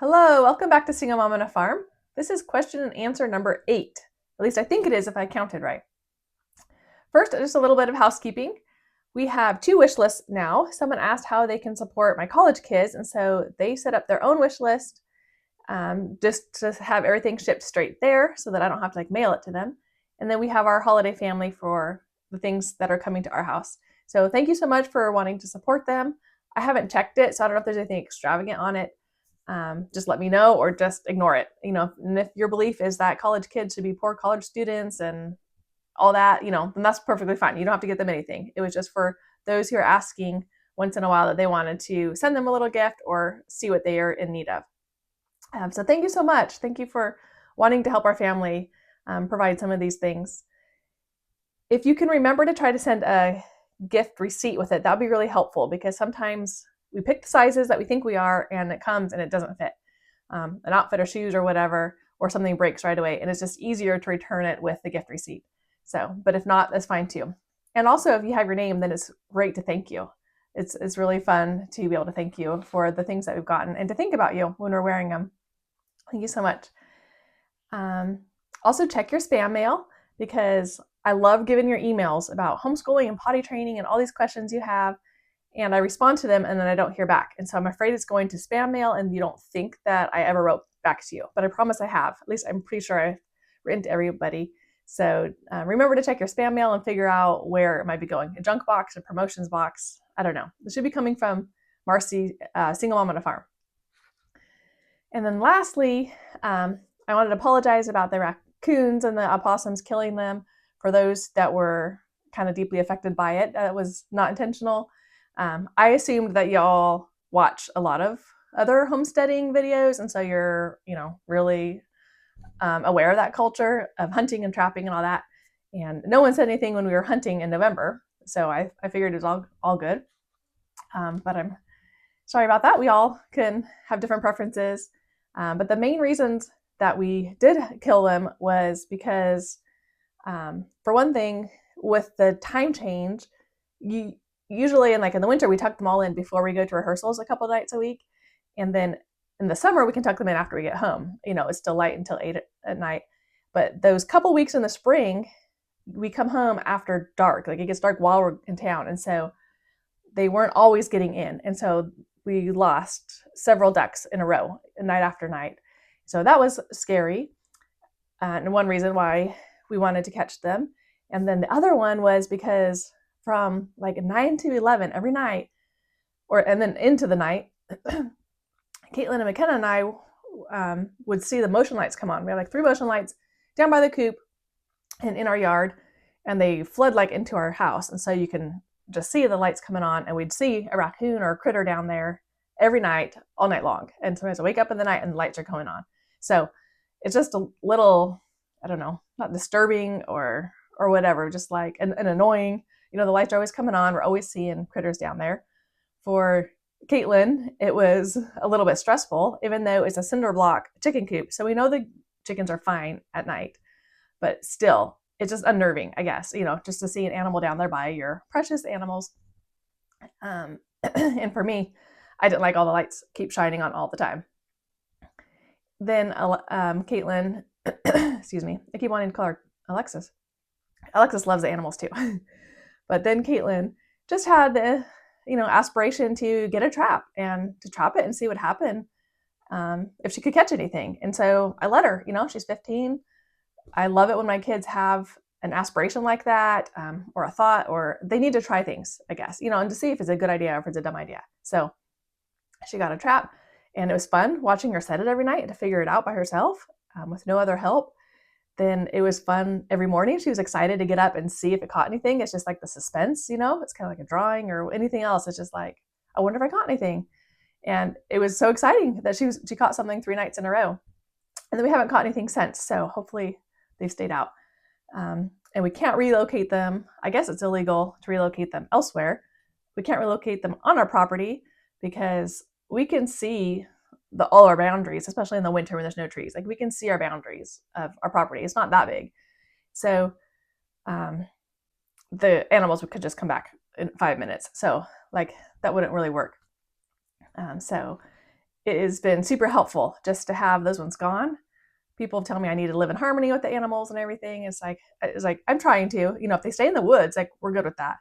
Hello, welcome back to Single Mom on a Farm. This is question and answer number 8. At least I think it is if I counted right. First, just a little bit of housekeeping. We have 2 wish lists now. Someone asked how they can support my college kids, and so they set up their own wish list just to have everything shipped straight there so that I don't have to mail it to them. And then we have our holiday family for the things that are coming to our house. So thank you so much for wanting to support them. I haven't checked it, so I don't know if there's anything extravagant on it. Just let me know or just ignore it. And if your belief is that college kids should be poor college students and all that, then that's perfectly fine. You don't have to get them anything. It was just for those who are asking once in a while that they wanted to send them a little gift or see what they are in need of. So thank you so much. Thank you for wanting to help our family provide some of these things. If you can remember to try to send a gift receipt with it, that would be really helpful because sometimes we pick the sizes that we think we are and it comes and it doesn't fit. An outfit or shoes or whatever, or something breaks right away, and it's just easier to return it with the gift receipt. So, but if not, that's fine too. And also, if you have your name, then it's great to thank you. It's really fun to be able to thank you for the things that we've gotten and to think about you when we're wearing them. Thank you so much. Also, check your spam mail because I love giving your emails about homeschooling and potty training and all these questions you have. And I respond to them and then I don't hear back. And so I'm afraid it's going to spam mail and you don't think that I ever wrote back to you. But I promise I have. At least I'm pretty sure I've written to everybody. So remember to check your spam mail and figure out where it might be going. A junk box, a promotions box. I don't know. It should be coming from Marcy, Single Mom on a Farm. And then lastly, I wanted to apologize about the raccoons and the opossums killing them for those that were kind of deeply affected by it. That was not intentional. I assumed that y'all watch a lot of other homesteading videos, and so you're, really aware of that culture of hunting and trapping and all that. And no one said anything when we were hunting in November, so I figured it was all good. But I'm sorry about that. We all can have different preferences. But the main reasons that we did kill them was because, for one thing, with the time change, usually in the winter, we tuck them all in before we go to rehearsals a couple of nights a week. And then in the summer, we can tuck them in after we get home. It's still light until 8 at night. But those couple weeks in the spring, we come home after dark. It gets dark while we're in town. And so they weren't always getting in. And so we lost several ducks in a row, night after night. So that was scary. And one reason why we wanted to catch them. And then the other one was because from 9 to 11 every night, and then into the night, Caitlin and McKenna and I would see the motion lights come on. We have 3 motion lights down by the coop and in our yard, and they flood into our house. And so you can just see the lights coming on, and we'd see a raccoon or a critter down there every night, all night long. And sometimes I wake up in the night and the lights are going on. So it's just a little, I don't know, not disturbing or whatever, just an annoying. The lights are always coming on. We're always seeing critters down there. For Caitlin, it was a little bit stressful, even though it's a cinder block chicken coop. So we know the chickens are fine at night, but still, it's just unnerving, I guess, just to see an animal down there by your precious animals. And for me, I didn't like all the lights keep shining on all the time. Then Caitlin, excuse me, I keep wanting to call her Alexis. Alexis loves the animals too. But then Caitlin just had the, aspiration to get a trap and to trap it and see what happened if she could catch anything. And so I let her, she's 15. I love it when my kids have an aspiration like that, or a thought, or they need to try things, I guess, and to see if it's a good idea or if it's a dumb idea. So she got a trap, and it was fun watching her set it every night to figure it out by herself with no other help. Then it was fun every morning. She was excited to get up and see if it caught anything. It's just the suspense, it's kind of like a drawing or anything else. It's just I wonder if I caught anything. And it was so exciting that she caught something 3 nights in a row. And then we haven't caught anything since. So hopefully they've stayed out. And we can't relocate them. I guess it's illegal to relocate them elsewhere. We can't relocate them on our property because we can see all our boundaries, especially in the winter when there's no trees. We can see our boundaries of our property. It's not that big. So the animals could just come back in 5 minutes. So that wouldn't really work. So it has been super helpful just to have those ones gone. People tell me I need to live in harmony with the animals and everything. It's like I'm trying to, if they stay in the woods, like we're good with that.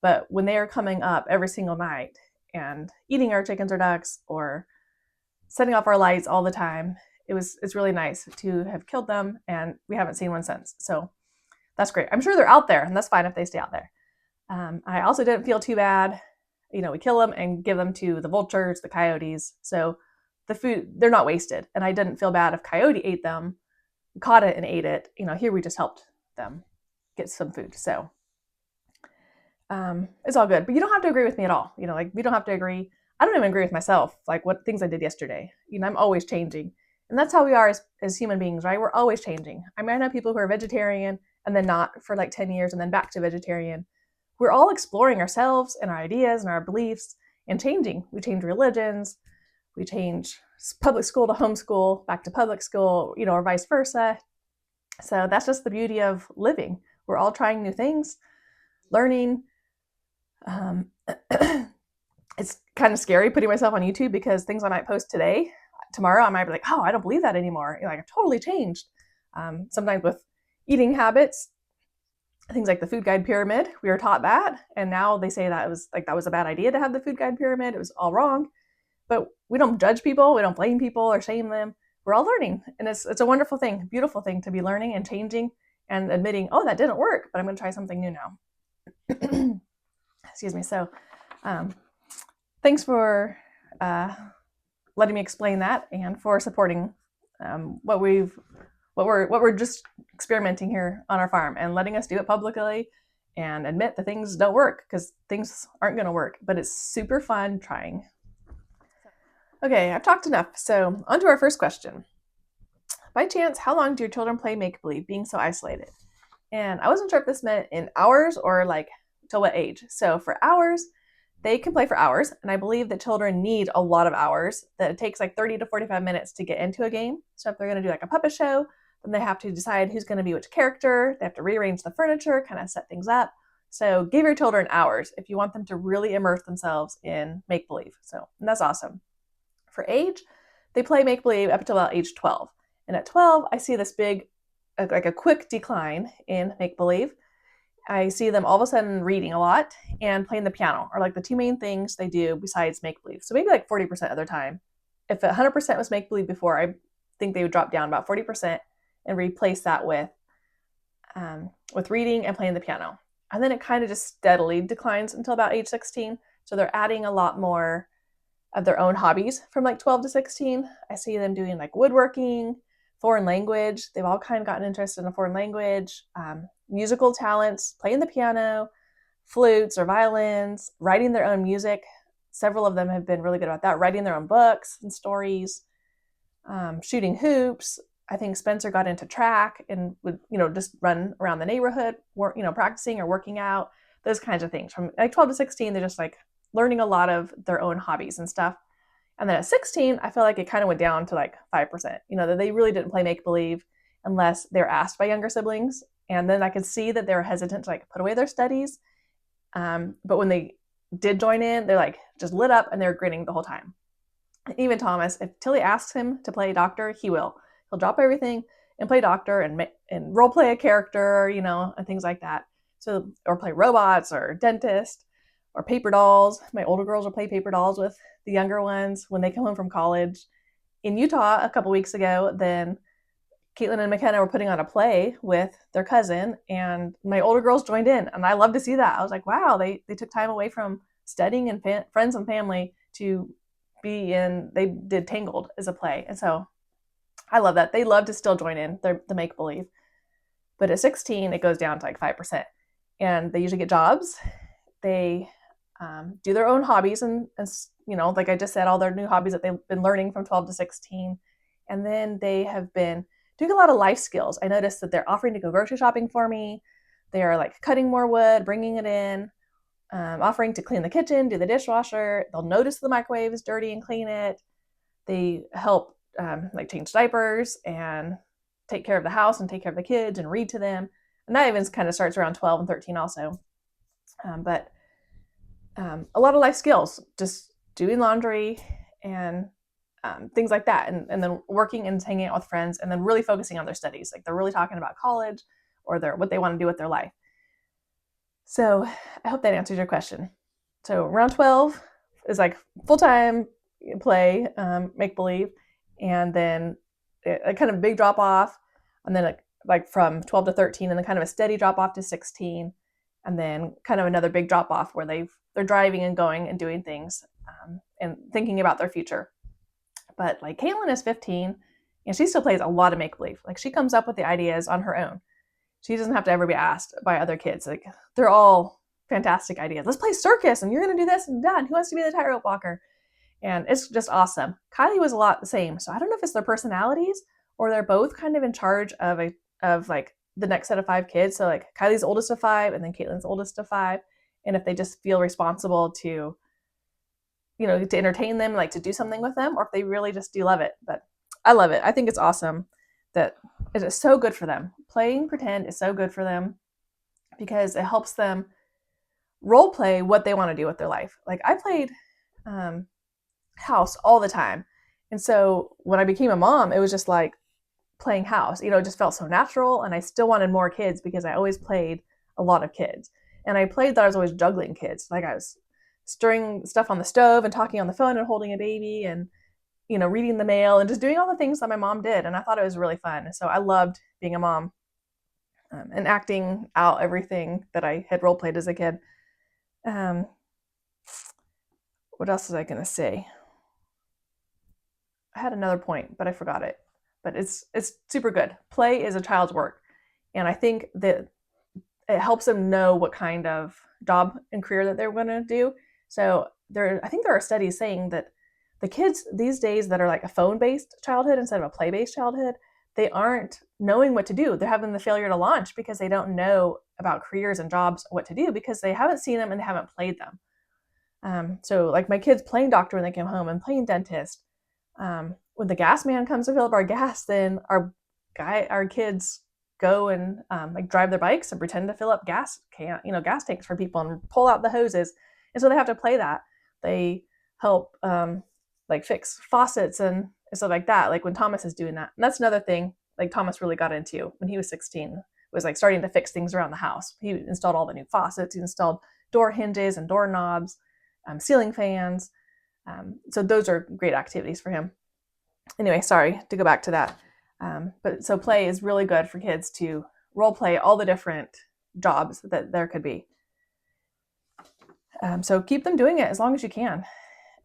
But when they are coming up every single night and eating our chickens or ducks or setting off our lights all the time, it's really nice to have killed them, and we haven't seen one since. So that's great. I'm sure they're out there, and that's fine if they stay out there. I also didn't feel too bad. We kill them and give them to the vultures, the coyotes. So the food, they're not wasted. And I didn't feel bad if coyote ate them, caught it and ate it. Here we just helped them get some food. So it's all good. But you don't have to agree with me at all. Like we don't have to agree. I don't even agree with myself, like what things I did yesterday. I'm always changing. And that's how we are as human beings, right? We're always changing. I know people who are vegetarian and then not for like 10 years and then back to vegetarian. We're all exploring ourselves and our ideas and our beliefs and changing. We change religions. We change public school to homeschool, back to public school, or vice versa. So that's just the beauty of living. We're all trying new things, learning. It's kind of scary putting myself on YouTube because things I might post today, tomorrow I might be like, oh, I don't believe that anymore. I've totally changed. Sometimes with eating habits, things like the food guide pyramid, we were taught that, and now they say that was a bad idea to have the food guide pyramid. It was all wrong. But we don't judge people, we don't blame people or shame them. We're all learning, and it's a wonderful thing, beautiful thing to be learning and changing and admitting, oh, that didn't work, but I'm going to try something new now. Excuse me. So, thanks for letting me explain that and for supporting what we're just experimenting here on our farm and letting us do it publicly and admit that things don't work, because things aren't going to work, but it's super fun trying. Okay, I've talked enough. So on to our first question. By chance, how long do your children play make-believe, being so isolated? And I wasn't sure if this meant in hours or like till what age. So for hours, they can play for hours, and I believe that children need a lot of hours, that it takes like 30 to 45 minutes to get into a game. So if they're going to do like a puppet show, then they have to decide who's going to be which character. They have to rearrange the furniture, kind of set things up. So give your children hours if you want them to really immerse themselves in make-believe. So that's awesome. For age, they play make-believe up until about age 12. And at 12, I see this big, like a quick decline in make-believe. I see them all of a sudden reading a lot and playing the piano are like the two main things they do besides make-believe. So maybe like 40% of their time. If 100% was make-believe before, I think they would drop down about 40% and replace that with reading and playing the piano. And then it kind of just steadily declines until about age 16. So they're adding a lot more of their own hobbies from like 12 to 16. I see them doing like woodworking, foreign language. They've all kind of gotten interested in a foreign language, musical talents, playing the piano, flutes or violins, writing their own music. Several of them have been really good about that, writing their own books and stories, shooting hoops. I think Spencer got into track and would, just run around the neighborhood, practicing or working out, those kinds of things. From like 12 to 16, they're just like learning a lot of their own hobbies and stuff. And then at 16, I feel like it kind of went down to like 5%, that they really didn't play make-believe unless they're asked by younger siblings. And then I could see that they were hesitant to like put away their studies. But when they did join in, they're like just lit up and they're grinning the whole time. Even Thomas, if Tilly asks him to play doctor, he will. He'll drop everything and play doctor and role play a character, and things like that. So, or play robots or dentist or paper dolls. My older girls will play paper dolls with the younger ones when they come home from college. In Utah a couple weeks ago, then Caitlin and McKenna were putting on a play with their cousin, and my older girls joined in, and I love to see that. I was like, wow, they took time away from studying and friends and family to be in, they did Tangled as a play. And so I love that. They love to still join in the make-believe. But at 16, it goes down to like 5%. And they usually get jobs. They do their own hobbies and, like I just said, all their new hobbies that they've been learning from 12 to 16. And then they have been doing a lot of life skills. I noticed that they're offering to go grocery shopping for me. They are like cutting more wood, bringing it in, offering to clean the kitchen, do the dishwasher. They'll notice the microwave is dirty and clean it. They help like change diapers and take care of the house and take care of the kids and read to them. And that even kind of starts around 12 and 13 also. But a lot of life skills, just doing laundry and things like that, and then working and hanging out with friends, and then really focusing on their studies. Like they're really talking about college or what they want to do with their life. So I hope that answers your question. So round 12 is like full-time play, make believe, and then a kind of big drop off, and then like from 12 to 13, and then kind of a steady drop off to 16, and then kind of another big drop off where they're driving and going and doing things, and thinking about their future. But like Caitlin is 15, and she still plays a lot of make believe. Like she comes up with the ideas on her own. She doesn't have to ever be asked by other kids. Like they're all fantastic ideas. Let's play circus, and you're going to do this and that. Who wants to be the tightrope walker? And it's just awesome. Kylie was a lot the same. So I don't know if it's their personalities or they're both kind of in charge of like the next set of 5 kids. So like Kylie's oldest of 5, and then Caitlin's oldest of 5. And if they just feel responsible to, to entertain them, like to do something with them, or if they really just do love it. But I love it. I think it's awesome that it is so good for them. Playing pretend is so good for them because it helps them role play what they want to do with their life. Like I played house all the time. And so when I became a mom, it was just like playing house. It just felt so natural, and I still wanted more kids because I always played a lot of kids. And I played that I was always juggling kids. Like I was stirring stuff on the stove and talking on the phone and holding a baby and reading the mail and just doing all the things that my mom did. And I thought it was really fun. So I loved being a mom, and acting out everything that I had role played as a kid. What else was I going to say? I had another point, but I forgot it. But it's super good. Play is a child's work. And I think that it helps them know what kind of job and career that they're going to do. So I think there are studies saying that the kids these days that are like a phone-based childhood instead of a play-based childhood, they aren't knowing what to do. They're having the failure to launch because they don't know about careers and jobs, what to do, because they haven't seen them and they haven't played them. So like my kids playing doctor when they came home and playing dentist. When the gas man comes to fill up our gas, then our kids go and like drive their bikes and pretend to fill up gas tanks for people and pull out the hoses. And so they have to play that. They help like fix faucets and stuff like that. Like when Thomas is doing that. And that's another thing like Thomas really got into when he was 16, was like starting to fix things around the house. He installed all the new faucets. He installed door hinges and doorknobs, ceiling fans. So those are great activities for him. Anyway, sorry to go back to that. But so play is really good for kids to role play all the different jobs that there could be. So keep them doing it as long as you can.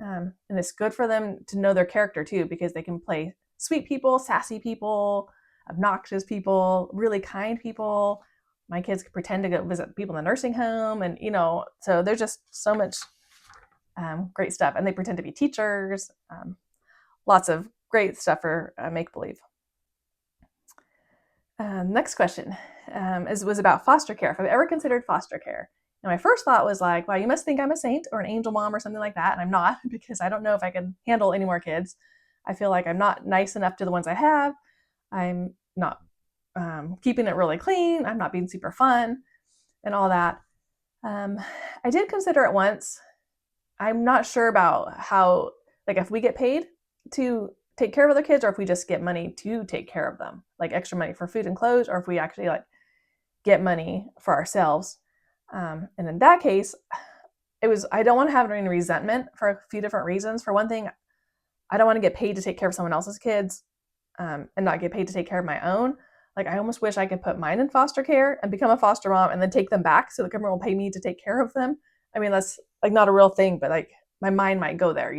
And it's good for them to know their character too, because they can play sweet people, sassy people, obnoxious people, really kind people. My kids can pretend to go visit people in the nursing home, and so there's just so much great stuff. And they pretend to be teachers. Lots of great stuff for make-believe. Next question was about foster care. If I've ever considered foster care. And my first thought was like, wow, you must think I'm a saint or an angel mom or something like that. And I'm not, because I don't know if I can handle any more kids. I feel like I'm not nice enough to the ones I have. I'm not keeping it really clean. I'm not being super fun and all that. I did consider it once. I'm not sure about how, like if we get paid to take care of other kids, or if we just get money to take care of them, like extra money for food and clothes, or if we actually like get money for ourselves. And in that case, I don't want to have any resentment for a few different reasons. For one thing, I don't want to get paid to take care of someone else's kids, and not get paid to take care of my own. Like I almost wish I could put mine in foster care and become a foster mom and then take them back so the government will pay me to take care of them. I mean, that's like not a real thing, but like my mind might go there,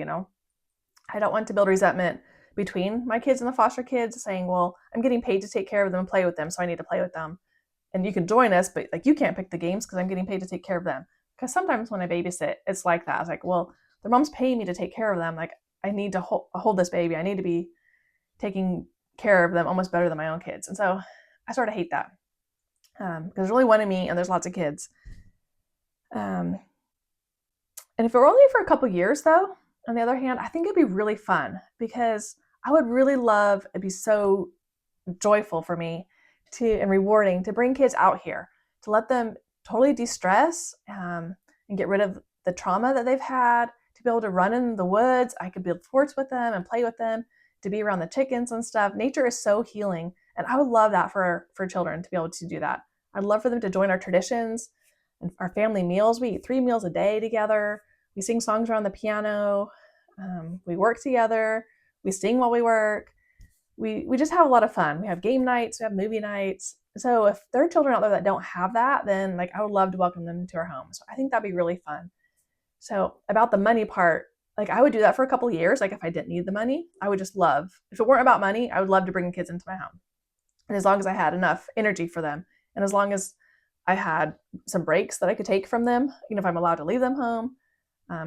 I don't want to build resentment between my kids and the foster kids, saying, well, I'm getting paid to take care of them and play with them, so I need to play with them. And you can join us, but like you can't pick the games because I'm getting paid to take care of them. Because sometimes when I babysit, it's like that. It's like, well, their mom's paying me to take care of them. Like I need to hold this baby. I need to be taking care of them almost better than my own kids. And so I sort of hate that, because there's only one of me and there's lots of kids. And if it were only for a couple years, though, on the other hand, I think it'd be really fun, because I would really love, it'd be so joyful for me and rewarding to bring kids out here, to let them totally de-stress and get rid of the trauma that they've had, to to be able to run in the woods. I could build forts with them and play with them, to be around the chickens and stuff. Nature is so healing. And I would love that for children to be able to do that. I'd love for them to join our traditions and our family meals. We eat 3 meals a day together. We sing songs around the piano. We work together. We sing while we work. We just have a lot of fun. We have game nights. We have movie nights. So if there are children out there that don't have that, then like I would love to welcome them into our home. So I think that'd be really fun. So about the money part, like I would do that for a couple of years. Like if I didn't need the money, I would just love, if it weren't about money, I would love to bring kids into my home. And as long as I had enough energy for them, and as long as I had some breaks that I could take from them, if I'm allowed to leave them home,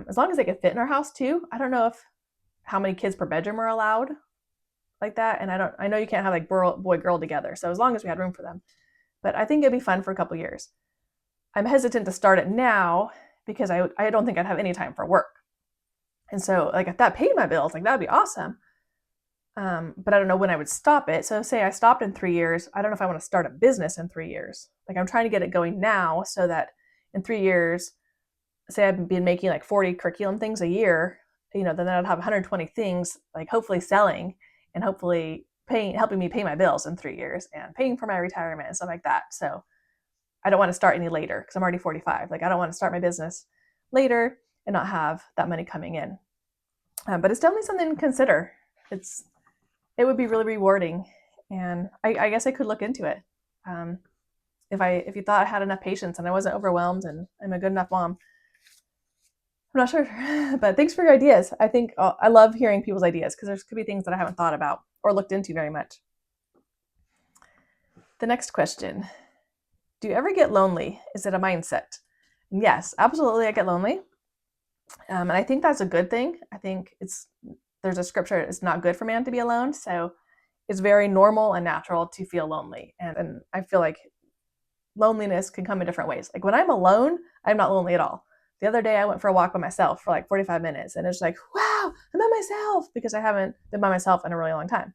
as long as they could fit in our house too. I don't know how many kids per bedroom are allowed like that. And I know you can't have like boy, girl together. So as long as we had room for them, but I think it'd be fun for a couple years. I'm hesitant to start it now because I don't think I'd have any time for work. And so like if that paid my bills, like that'd be awesome. But I don't know when I would stop it. So say I stopped in 3 years. I don't know if I want to start a business in 3 years. Like I'm trying to get it going now so that in 3 years, say I've been making like 40 curriculum things a year, then I'd have 120 things, like hopefully selling and hopefully helping me pay my bills in 3 years and paying for my retirement and stuff like that. So I don't want to start any later because I'm already 45. Like I don't want to start my business later and not have that money coming in. But it's definitely something to consider. It would be really rewarding, and I guess I could look into it. If you thought I had enough patience and I wasn't overwhelmed and I'm a good enough mom. I'm not sure, but thanks for your ideas. I think I love hearing people's ideas because there could be things that I haven't thought about or looked into very much. The next question. Do you ever get lonely? Is it a mindset? And yes, absolutely, I get lonely. And I think that's a good thing. I think there's a scripture, it's not good for man to be alone. So it's very normal and natural to feel lonely. And I feel like loneliness can come in different ways. Like when I'm alone, I'm not lonely at all. The other day I went for a walk by myself for like 45 minutes and it's like, wow, I'm by myself because I haven't been by myself in a really long time.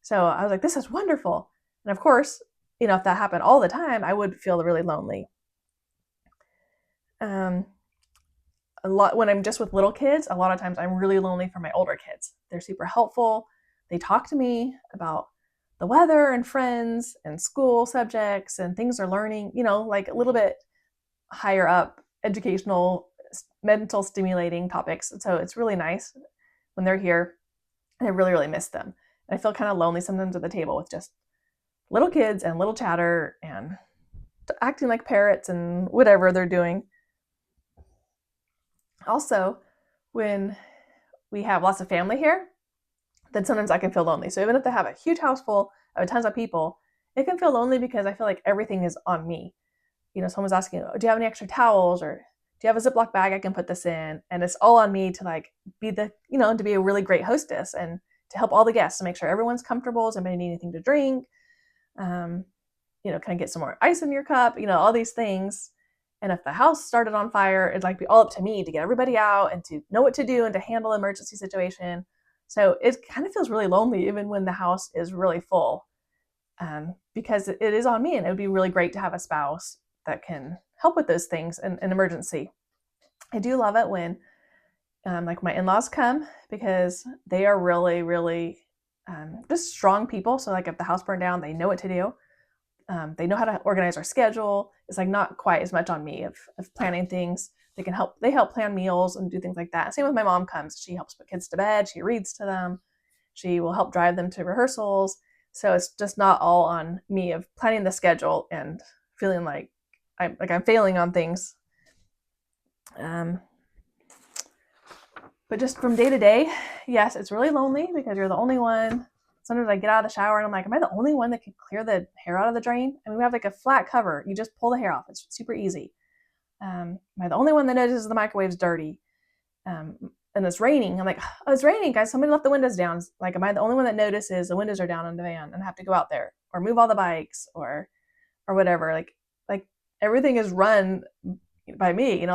So I was like, this is wonderful. And of course, if that happened all the time, I would feel really lonely. A lot when I'm just with little kids, a lot of times I'm really lonely for my older kids. They're super helpful. They talk to me about the weather and friends and school subjects and things they're learning, like a little bit higher up, educational, mental stimulating topics. So it's really nice when they're here, and I really, really miss them. And I feel kind of lonely sometimes at the table with just little kids and little chatter and acting like parrots and whatever they're doing. Also, when we have lots of family here, then sometimes I can feel lonely. So even if they have a huge house full of tons of people, it can feel lonely because I feel like everything is on me. Someone's asking, do you have any extra towels, or do you have a Ziploc bag I can put this in? And it's all on me to like be to be a really great hostess and to help all the guests to make sure everyone's comfortable. Does anybody need anything to drink? Can I get some more ice in your cup? All these things. And if the house started on fire, it'd like be all up to me to get everybody out and to know what to do and to handle an emergency situation. So it kind of feels really lonely even when the house is really full, because it is on me, and it would be really great to have a spouse that can help with those things in an emergency. I do love it when like my in-laws come, because they are really, really just strong people. So like if the house burned down, they know what to do. They know how to organize our schedule. It's like not quite as much on me of planning things. They help plan meals and do things like that. Same with my mom comes. She helps put kids to bed. She reads to them. She will help drive them to rehearsals. So it's just not all on me of planning the schedule and feeling like I'm failing on things. But just from day to day, yes, it's really lonely because you're the only one. Sometimes I get out of the shower and I'm like, am I the only one that can clear the hair out of the drain? I mean, we have like a flat cover. You just pull the hair off. It's super easy. Am I the only one that notices the microwave's dirty? And it's raining. I'm like, oh, it's raining, guys. Somebody left the windows down. Like, am I the only one that notices the windows are down in the van and have to go out there or move all the bikes or whatever? Like everything is run by me.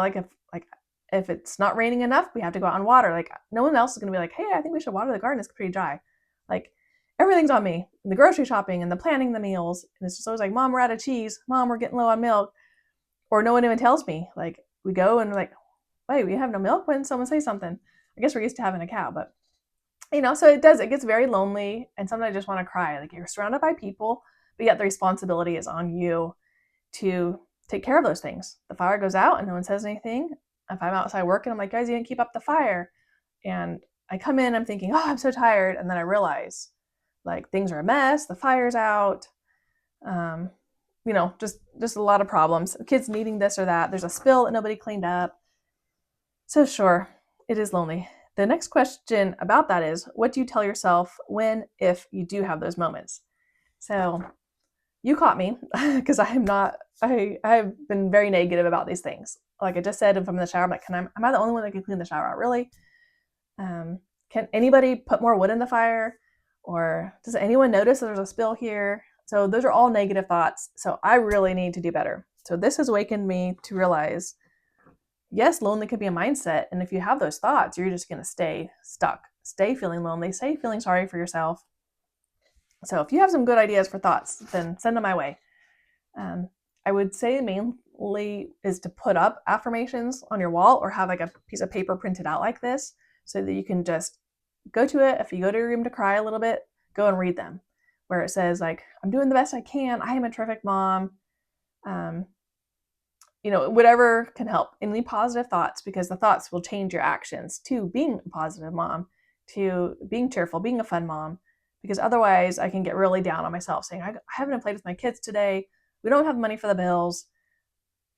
If it's not raining enough, we have to go out and water. Like no one else is going to be like, hey, I think we should water the garden. It's pretty dry. Like everything's on me. And the grocery shopping and the planning the meals. And it's just always like, Mom, we're out of cheese. Mom, we're getting low on milk. Or no one even tells me. Like we go and like, wait, we have no milk? When someone say something? I guess we're used to having a cow, but so it gets very lonely, and sometimes I just want to cry. Like, you're surrounded by people, but yet the responsibility is on you to take care of those things. The fire goes out and no one says anything. If I'm outside working, I'm like, guys, you didn't keep up the fire. And I come in, I'm thinking, oh, I'm so tired. And then I realize, like, things are a mess, the fire's out, just a lot of problems. Kids needing this or that. There's a spill that nobody cleaned up. So sure, it is lonely. The next question about that is, what do you tell yourself if you do have those moments? So you caught me because I have been very negative about these things. Like I just said, if I'm in the shower, I'm like, am I the only one that can clean the shower out? Really? Can anybody put more wood in the fire? Or does anyone notice that there's a spill here? So those are all negative thoughts. So I really need to do better. So this has awakened me to realize, yes, lonely could be a mindset. And if you have those thoughts, you're just going to stay stuck, stay feeling lonely, stay feeling sorry for yourself. So if you have some good ideas for thoughts, then send them my way. I would say mainly is to put up affirmations on your wall or have like a piece of paper printed out like this so that you can just go to it. If you go to your room to cry a little bit, go and read them, where it says like, I'm doing the best I can. I am a terrific mom. Whatever can help. Any positive thoughts, because the thoughts will change your actions to being a positive mom, to being cheerful, being a fun mom. Because otherwise I can get really down on myself saying, I haven't played with my kids today. We don't have money for the bills.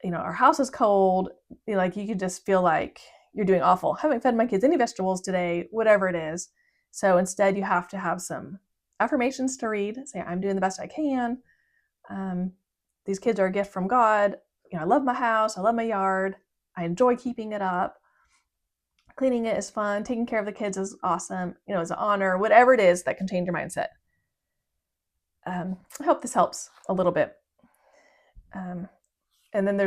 Our house is cold. Like you could just feel like you're doing awful. Haven't fed my kids any vegetables today, whatever it is. So instead you have to have some affirmations to read. Say, I'm doing the best I can. These kids are a gift from God. I love my house. I love my yard. I enjoy keeping it up. Cleaning it is fun. Taking care of the kids is awesome. It's an honor. Whatever it is that can change your mindset. I hope this helps a little bit. And then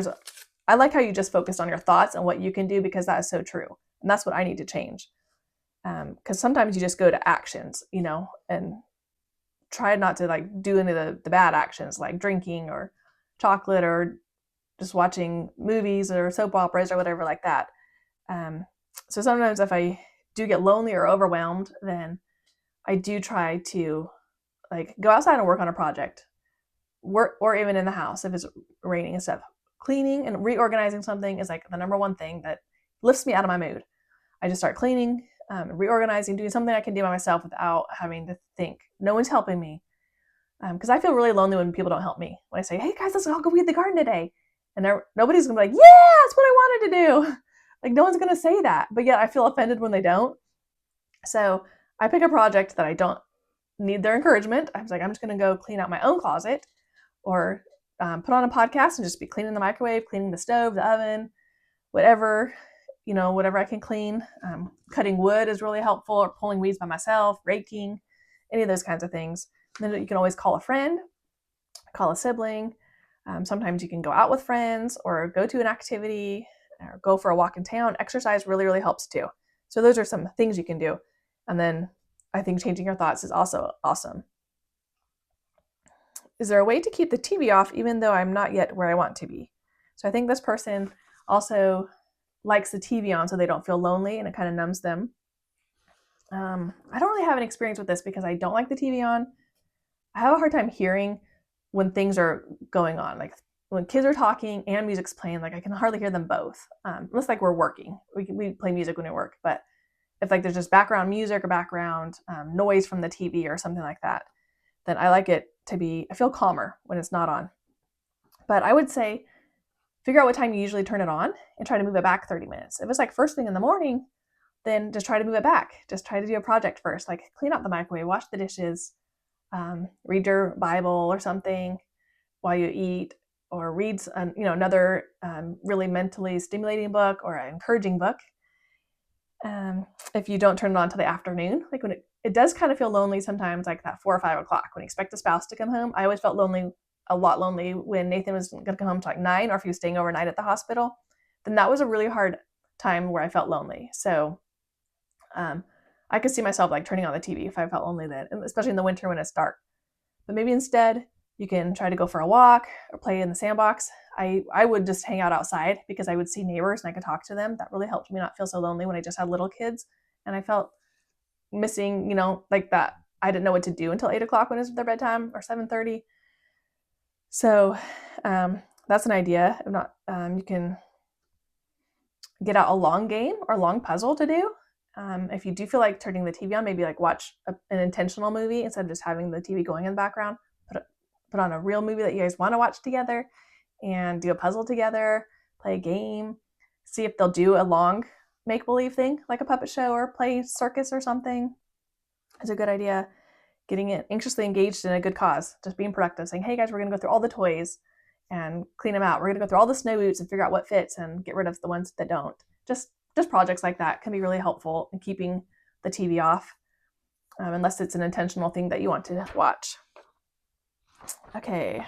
I like how you just focused on your thoughts and what you can do, because that is so true. And that's what I need to change. Because sometimes you just go to actions, and try not to like do any of the bad actions like drinking or chocolate or just watching movies or soap operas or whatever like that. So sometimes if I do get lonely or overwhelmed, then I do try to like go outside and work on a project, or even in the house if it's raining and stuff. Cleaning and reorganizing something is like the number one thing that lifts me out of my mood. I just start cleaning, reorganizing, doing something I can do by myself without having to think. No one's helping me. Because I feel really lonely when people don't help me. When I say, hey guys, let's all go weed the garden today. And nobody's going to be like, yeah, that's what I wanted to do. Like no one's going to say that. But yet I feel offended when they don't. So I pick a project that I don't need their encouragement. I was like, I'm just going to go clean out my own closet, or put on a podcast and just be cleaning the microwave, cleaning the stove, the oven, whatever I can clean. Cutting wood is really helpful, or pulling weeds by myself, raking, any of those kinds of things. And then you can always call a friend, call a sibling. Sometimes you can go out with friends or go to an activity or go for a walk in town. Exercise really, really helps too. So those are some things you can do. And then I think changing your thoughts is also awesome. Is there a way to keep the TV off even though I'm not yet where I want to be? So I think this person also likes the TV on so they don't feel lonely, and it kind of numbs them. I don't really have an experience with this because I don't like the TV on. I have a hard time hearing when things are going on. Like when kids are talking and music's playing, like I can hardly hear them both. Unless like we're working. We play music when we work. But if like there's just background music or background noise from the TV or something like that, then I like it to be, I feel calmer when it's not on. But I would say figure out what time you usually turn it on and try to move it back 30 minutes. If it's like first thing in the morning, then just try to move it back. Just try to do a project first, like clean out the microwave, wash the dishes, read your Bible or something while you eat, or read another really mentally stimulating book or an encouraging book. If you don't turn it on till the afternoon, like when it does kind of feel lonely sometimes, like that 4 or 5 o'clock when you expect the spouse to come home. I always felt a lot lonely when Nathan was going to come home to like 9, or if he was staying overnight at the hospital. Then that was a really hard time where I felt lonely. So I could see myself like turning on the TV if I felt lonely then, especially in the winter when it's dark. But maybe instead you can try to go for a walk or play in the sandbox. I would just hang out outside because I would see neighbors and I could talk to them. That really helped me not feel so lonely when I just had little kids. And I felt missing, like that. I didn't know what to do until 8 o'clock when it was their bedtime, or 7:30. So that's an idea. I'm not. You can get out a long game or long puzzle to do. If you do feel like turning the TV on, maybe like watch an intentional movie instead of just having the TV going in the background. Put on a real movie that you guys want to watch together, and do a puzzle together, play a game, see if they'll do a long make-believe thing like a puppet show or play circus or something. It's a good idea. Getting it anxiously engaged in a good cause, just being productive, saying, hey guys, we're gonna go through all the toys and clean them out. We're gonna go through all the snow boots and figure out what fits and get rid of the ones that don't. Just projects like that can be really helpful in keeping the TV off, unless it's an intentional thing that you want to watch. Okay,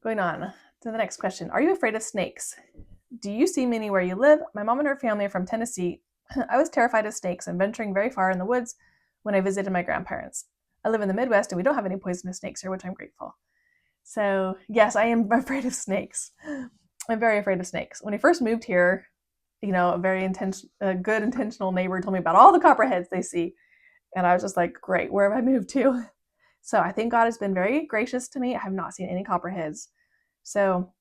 going on to the next question. Are you afraid of snakes? Do you see many where you live? My mom and her family are from Tennessee. I was terrified of snakes and venturing very far in the woods when I visited my grandparents. I live in the Midwest and we don't have any poisonous snakes here, which I'm grateful. So yes, I am afraid of snakes. I'm very afraid of snakes. When I first moved here, a good intentional neighbor told me about all the copperheads they see. And I was just like, great, where have I moved to? So I think God has been very gracious to me. I have not seen any copperheads. So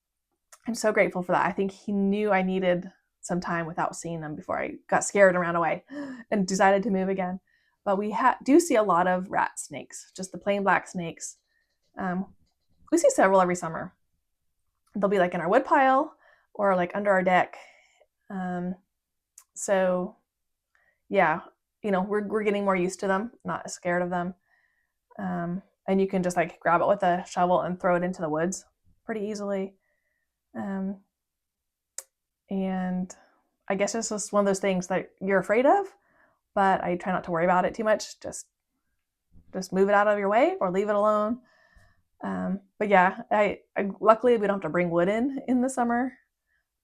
I'm so grateful for that. I think he knew I needed some time without seeing them before I got scared and ran away and decided to move again. But we do see a lot of rat snakes, just the plain black snakes. We see several every summer. They'll be like in our wood pile or like under our deck. So yeah, we're getting more used to them, not as scared of them. And you can just like grab it with a shovel and throw it into the woods pretty easily. And I guess it's just one of those things that you're afraid of, but I try not to worry about it too much. Just move it out of your way or leave it alone. But yeah, I luckily we don't have to bring wood in the summer,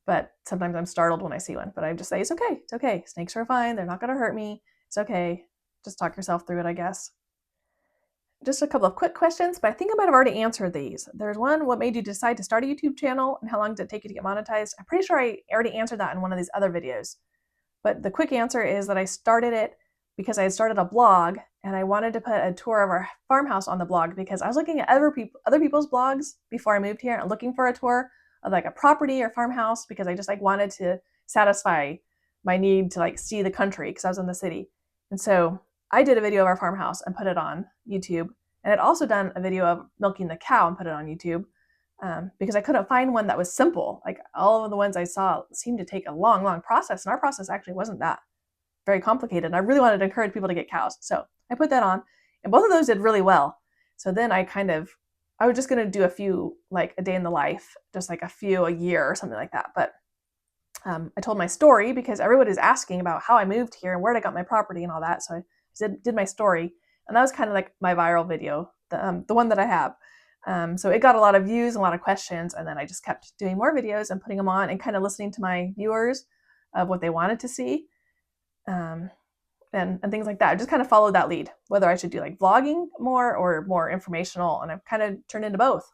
but sometimes I'm startled when I see one. But I just say, it's okay. Snakes are fine. They're not going to hurt me. It's okay. Just talk yourself through it, I guess. Just a couple of quick questions, but I think I might have already answered these. There's one, what made you decide to start a YouTube channel and how long did it take you to get monetized? I'm pretty sure I already answered that in one of these other videos. But the quick answer is that I started it because I had started a blog and I wanted to put a tour of our farmhouse on the blog because I was looking at other people's blogs before I moved here and looking for a tour of like a property or farmhouse because I just like wanted to satisfy my need to like see the country because I was in the city. And so I did a video of our farmhouse and put it on YouTube. And I'd also done a video of milking the cow and put it on YouTube because I couldn't find one that was simple. Like all of the ones I saw seemed to take a long, long process. And our process actually wasn't that very complicated. And I really wanted to encourage people to get cows. So I put that on and both of those did really well. So then I was just going to do a few, like a day in the life, just like a year or something like that. But I told my story because everybody is asking about how I moved here and where I got my property and all that. So I did my story. And that was kind of like my viral video, the one that I have. So it got a lot of views and a lot of questions. And then I just kept doing more videos and putting them on and kind of listening to my viewers of what they wanted to see. And things like that. I just kind of followed that lead, whether I should do like vlogging more or more informational. And I've kind of turned into both.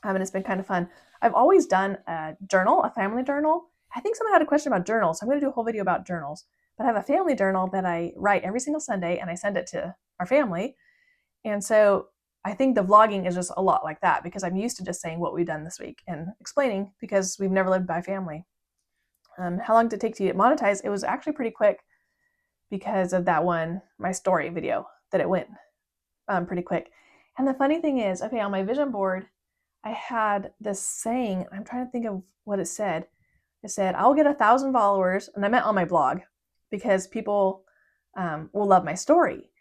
And it's been kind of fun. I've always done a journal, a family journal. I think someone had a question about journals. So I'm going to do a whole video about journals. But I have a family journal that I write every single Sunday and I send it to our family. And so I think the vlogging is just a lot like that because I'm used to just saying what we've done this week and explaining because we've never lived by family. How long did it take to get monetized? It was actually pretty quick because of that one, my story video, that it went pretty quick. And the funny thing is, okay, on my vision board, I had this saying, I'm trying to think of what it said. It said, I'll get 1,000 followers, and I meant on my blog because people will love my story.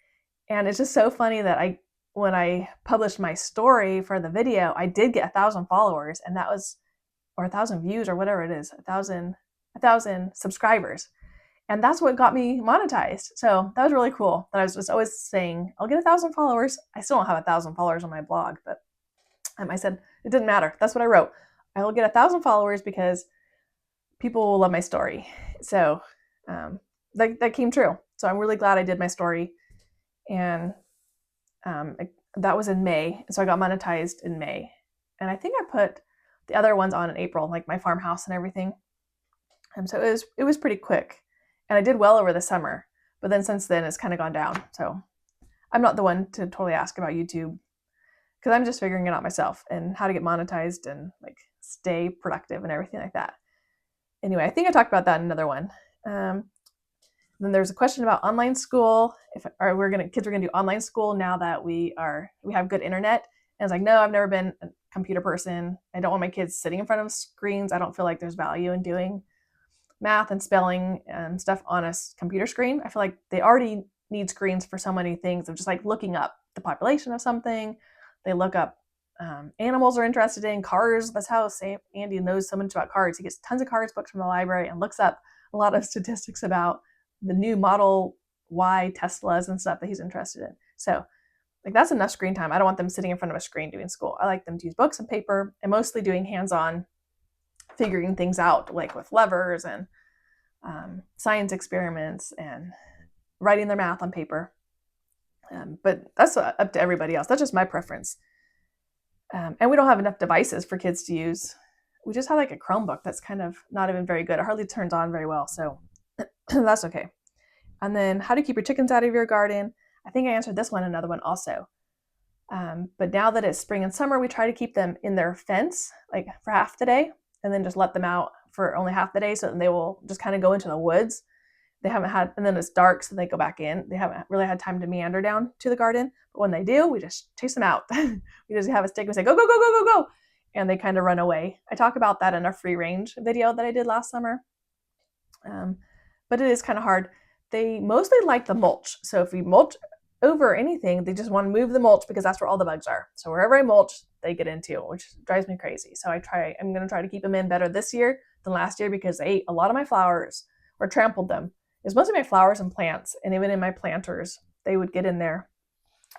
And it's just so funny that when I published my story for the video, I did get 1,000 followers, and that was, or 1,000 views or whatever it is, 1,000 subscribers. And that's what got me monetized. So that was really cool. That I was just always saying, I'll get 1,000 followers. I still don't have 1,000 followers on my blog, but I said, it didn't matter. That's what I wrote. I will get 1,000 followers because people will love my story. So that came true. So I'm really glad I did my story. And that was in May. So I got monetized in May. And I think I put The other one's on in April, like my farmhouse and everything. So it was pretty quick, and I did well over the summer. But then since then, it's kind of gone down. So I'm not the one to totally ask about YouTube because I'm just figuring it out myself and how to get monetized and like stay productive and everything like that. Anyway, I think I talked about that in another one. Then there's a question about online school. If kids are gonna do online school now that we have good internet. And it's like, no, I've never been a computer person. I don't want my kids sitting in front of screens. I don't feel like there's value in doing math and spelling and stuff on a computer screen. I feel like they already need screens for so many things of just like looking up the population of something. They look up animals are interested in cars. That's how Andy knows so much about cars. He gets tons of cars books from the library and looks up a lot of statistics about the new Model Y Teslas and stuff that he's interested in. So like that's enough screen time. I don't want them sitting in front of a screen doing school. I like them to use books and paper and mostly doing hands-on figuring things out, like with levers and science experiments and writing their math on paper. But that's up to everybody else. That's just my preference. And we don't have enough devices for kids to use. We just have like a Chromebook that's kind of not even very good. It hardly turns on very well. So that's okay. And then how to keep your chickens out of your garden. I think I answered this one, another one also. But now that it's spring and summer, we try to keep them in their fence, like for half the day, and then just let them out for only half the day. So they will just kind of go into the woods. They haven't had, and then it's dark, so they go back in. They haven't really had time to meander down to the garden. But when they do, we just chase them out. We just have a stick and say, go, go, go, go, go, go. And they kind of run away. I talk about that in a free range video that I did last summer. But it is kind of hard. They mostly like the mulch. So if we mulch over anything, they just want to move the mulch because that's where all the bugs are. So wherever I mulch, they get into, which drives me crazy. So I'm going to try to keep them in better this year than last year because they ate a lot of my flowers or trampled them. It was mostly my flowers and plants, and even in my planters, they would get in there.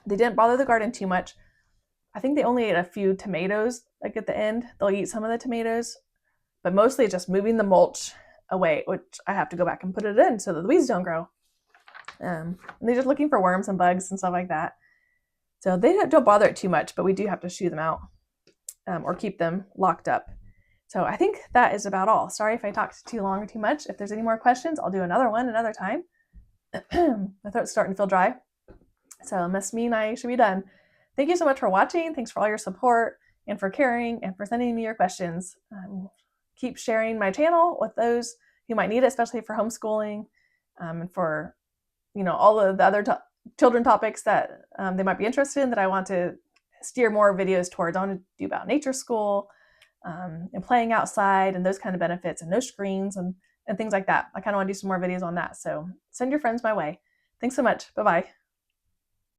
They didn't bother the garden too much. I think they only ate a few tomatoes, like at the end. They'll eat some of the tomatoes, but mostly just moving the mulch away, which I have to go back and put it in so that the weeds don't grow. And they're just looking for worms and bugs and stuff like that. So they don't bother it too much, but we do have to shoo them out or keep them locked up. So I think that is about all. Sorry if I talked too long or too much. If there's any more questions, I'll do another one another time. My throat's starting to feel dry. So it must mean I should be done. Thank you so much for watching. Thanks for all your support and for caring and for sending me your questions. Keep sharing my channel with those who might need it, especially for homeschooling and for all of the other children topics that they might be interested in that I want to steer more videos towards. I want to do about nature school and playing outside and those kind of benefits and no screens and things like that. I kind of want to do some more videos on that. So send your friends my way. Thanks so much. Bye-bye.